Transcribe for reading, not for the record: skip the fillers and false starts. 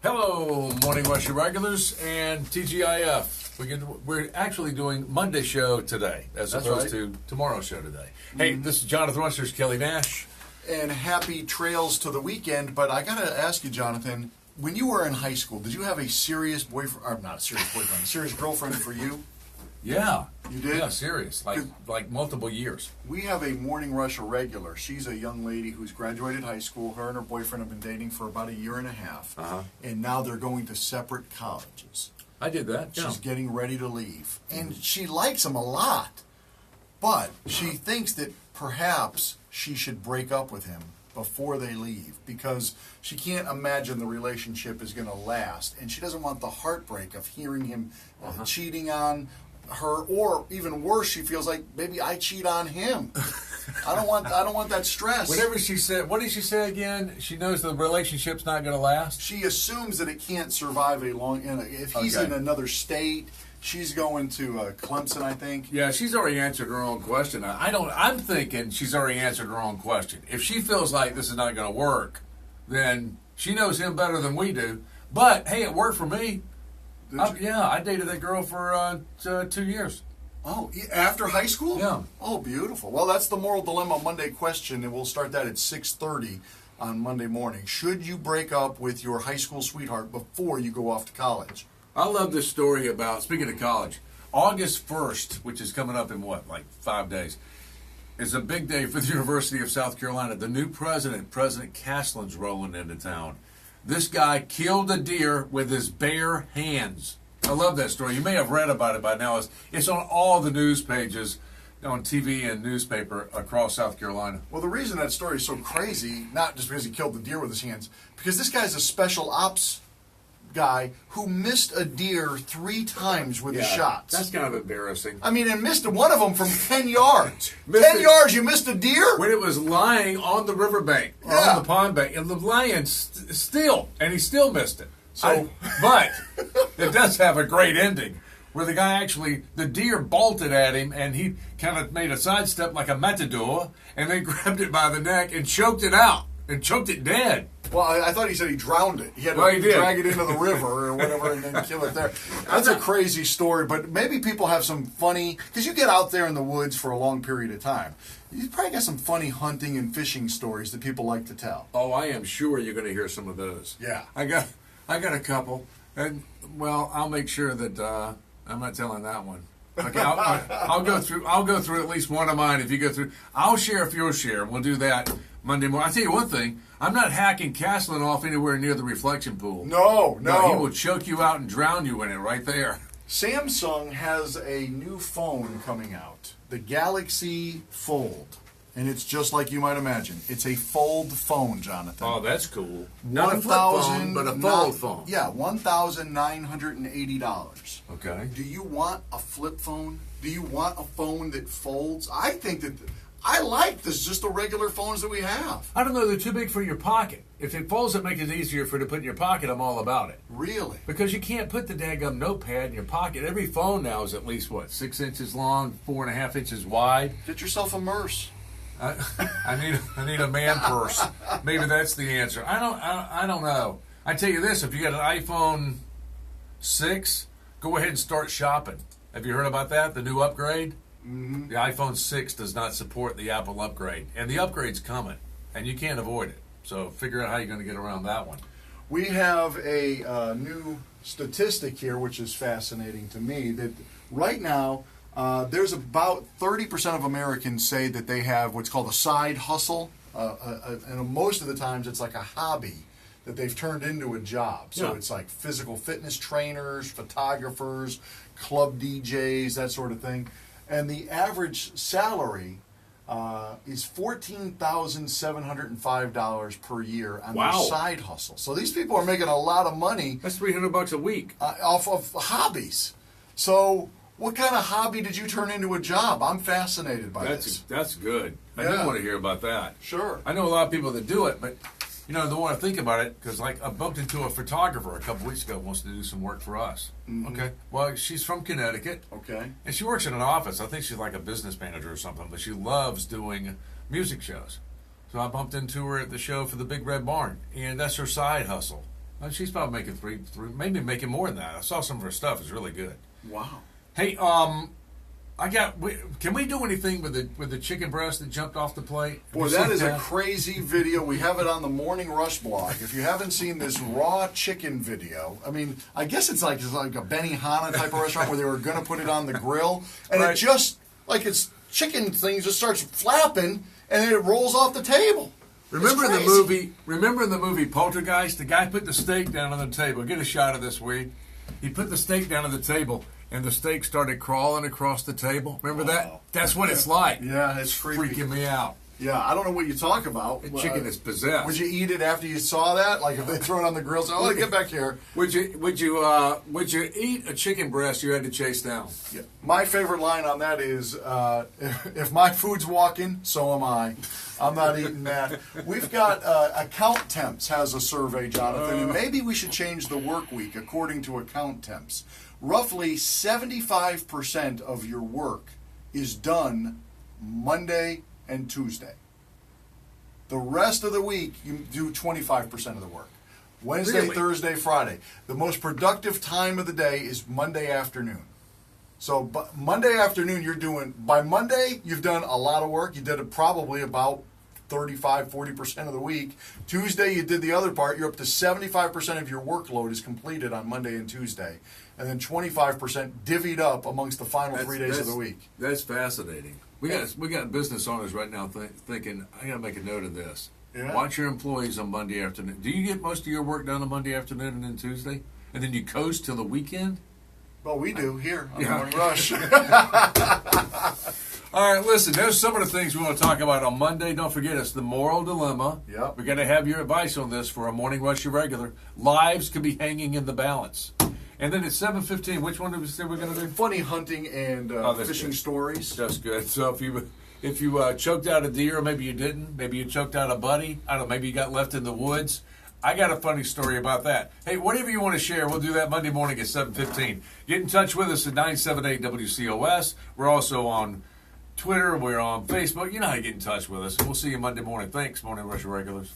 Hello, Morning Rush Irregulars and TGIF. We're actually doing Monday show today as opposed to tomorrow's show today. Hey, this is Jonathon. There's Kelly Nash. And happy trails to the weekend. But I got to ask you, Jonathan, when you were in high school, did you have a serious boyfriend, or not a serious boyfriend, a serious girlfriend for you? Yeah. You did? Yeah, serious. Like multiple years. We have a Morning Rush Irregular. She's a young lady who's graduated high school. Her and her boyfriend have been dating for about a year and a half. And now they're going to separate colleges. I did that. She's getting ready to leave. And she likes him a lot. But she thinks that perhaps she should break up with him before they leave because she can't imagine the relationship is going to last. And she doesn't want the heartbreak of hearing him cheating on her, or even worse, she feels like maybe I cheat on him. I don't want that stress. Whatever she said, what did she say again? She knows the relationship's not going to last. She assumes that it can't survive a long. If he's in another state, she's going to Clemson, I think. Yeah, she's already answered her own question. I'm thinking she's already answered her own question. If she feels like this is not going to work, then she knows him better than we do. But hey, it worked for me. I dated that girl for 2 years. Oh, after high school? Yeah. Oh, beautiful. Well, that's the Moral Dilemma Monday question, and we'll start that at 6:30 on Monday morning. Should you break up with your high school sweetheart before you go off to college? I love this story about, speaking of college, August 1st, which is coming up in 5 days, is a big day for the University of South Carolina. The new president, President Castleton's rolling into town. This guy killed a deer with his bare hands. I love that story. You may have read about it by now. It's on all the news pages on TV and newspaper across South Carolina. Well, the reason that story is so crazy, not just because he killed the deer with his hands, because this guy's a special ops guy who missed a deer 3 times with his shots. That's kind of embarrassing. I mean, and missed one of them from 10 yards. 10 yards, you missed a deer? When it was lying on the riverbank, or on the pond bank, and the lion and he still missed it. So, but it does have a great ending, where the guy the deer bolted at him, and he kind of made a sidestep like a matador, and then grabbed it by the neck and choked it out, and choked it dead. Well, I thought he said he drowned it. He had to drag it into the river or whatever and then kill it there. That's a crazy story, but maybe people have some funny, because you get out there in the woods for a long period of time. You probably got some funny hunting and fishing stories that people like to tell. Oh, I am sure you're going to hear some of those. Yeah. I got a couple, and I'll make sure that I'm not telling that one. Okay, I'll go through at least one of mine. If you go through, I'll share if you'll share. We'll do that Monday morning. I'll tell you one thing. I'm not hacking Castleton off anywhere near the reflection pool. No. He will choke you out and drown you in it right there. Samsung has a new phone coming out, the Galaxy Fold. And it's just like you might imagine. It's a fold phone, Jonathan. Oh, that's cool. Not a flip phone, but a fold phone. Yeah, $1,980. Okay. Do you want a flip phone? Do you want a phone that folds? I think that I like this, just the regular phones that we have. I don't know, they're too big for your pocket. If it folds, it makes it easier for it to put in your pocket. I'm all about it. Really? Because you can't put the daggum notepad in your pocket. Every phone now is at least, 6 inches long, 4.5 inches wide. Get yourself a Merce. I need a man purse. Maybe that's the answer. I don't know. I tell you this: if you got an iPhone 6, go ahead and start shopping. Have you heard about that? The new upgrade. The iPhone 6 does not support the Apple upgrade, and the upgrade's coming, and you can't avoid it. So figure out how you're going to get around that one. We have a new statistic here, which is fascinating to me. That right now. There's about 30% of Americans say that they have what's called a side hustle, and most of the times it's like a hobby that they've turned into a job. So it's like physical fitness trainers, photographers, club DJs, that sort of thing. And the average salary is $14,705 per year on their side hustle. So these people are making a lot of money. That's $300 a week off of hobbies. So. What kind of hobby did you turn into a job? I'm fascinated by this. That's good. I do want to hear about that. Sure. I know a lot of people that do it, but the more I think about it, because I bumped into a photographer a couple weeks ago who wants to do some work for us. Okay. Well, she's from Connecticut. Okay. And she works in an office. I think she's like a business manager or something, but she loves doing music shows. So I bumped into her at the show for the Big Red Barn, and that's her side hustle. She's probably making three, maybe making more than that. I saw some of her stuff. It's really good. Wow. Hey, can we do anything with the chicken breast that jumped off the plate? Boy, that is a crazy video. We have it on the Morning Rush blog. If you haven't seen this raw chicken video, I mean, I guess it's like a Benihana type of restaurant where they were going to put it on the grill, and Right. it just, like its chicken thing just starts flapping, and then it rolls off the table. Remember in It's the crazy. movie Poltergeist? The guy put the steak down on the table. Get a shot of this, Weed. He put the steak down on the table, and the steak started crawling across the table. Remember that? That's what it's like. Yeah, it's creepy. Freaking me out. Yeah, I don't know what you talk about. The chicken is possessed. Would you eat it after you saw that? Like if they throw it on the grill, say, "Oh, get back here." Would you eat a chicken breast you had to chase down? Yeah. My favorite line on that is, if my food's walking, so am I. I'm not eating that. We've got Account Temps has a survey, Jonathan, and maybe we should change the work week according to Account Temps. Roughly 75% of your work is done Monday and Tuesday. The rest of the week, you do 25% of the work. Wednesday, Really? Thursday, Friday. The most productive time of the day is Monday afternoon. So Monday afternoon, by Monday, you've done a lot of work. You did it probably about 35-40% of the week. Tuesday, you did the other part. You're up to 75% of your workload is completed on Monday and Tuesday. And then 25% divvied up amongst the final 3 days of the week. That's fascinating. We got business owners right now thinking, I got to make a note of this. Yeah. Watch your employees on Monday afternoon. Do you get most of your work done on Monday afternoon and then Tuesday? And then you coast till the weekend? Well, we do here on Yeah. the Morning Rush. All right, listen, there's some of the things we want to talk about on Monday. Don't forget, it's the moral dilemma. Yep. We got to have your advice on this for a Morning Rush Irregular. Lives could be hanging in the balance. And then at 7:15, which one did we say we're going to do? Funny hunting and that's fishing good. stories. That's good. So if you choked out a deer, or maybe you didn't, maybe you choked out a buddy, I don't know, maybe you got left in the woods. I got a funny story about that. Hey, whatever you want to share, we'll do that Monday morning at 7:15. Get in touch with us at 978 WCOS. We're also on Twitter. We're on Facebook. You know how to get in touch with us. We'll see you Monday morning. Thanks, Morning Rush Regulars.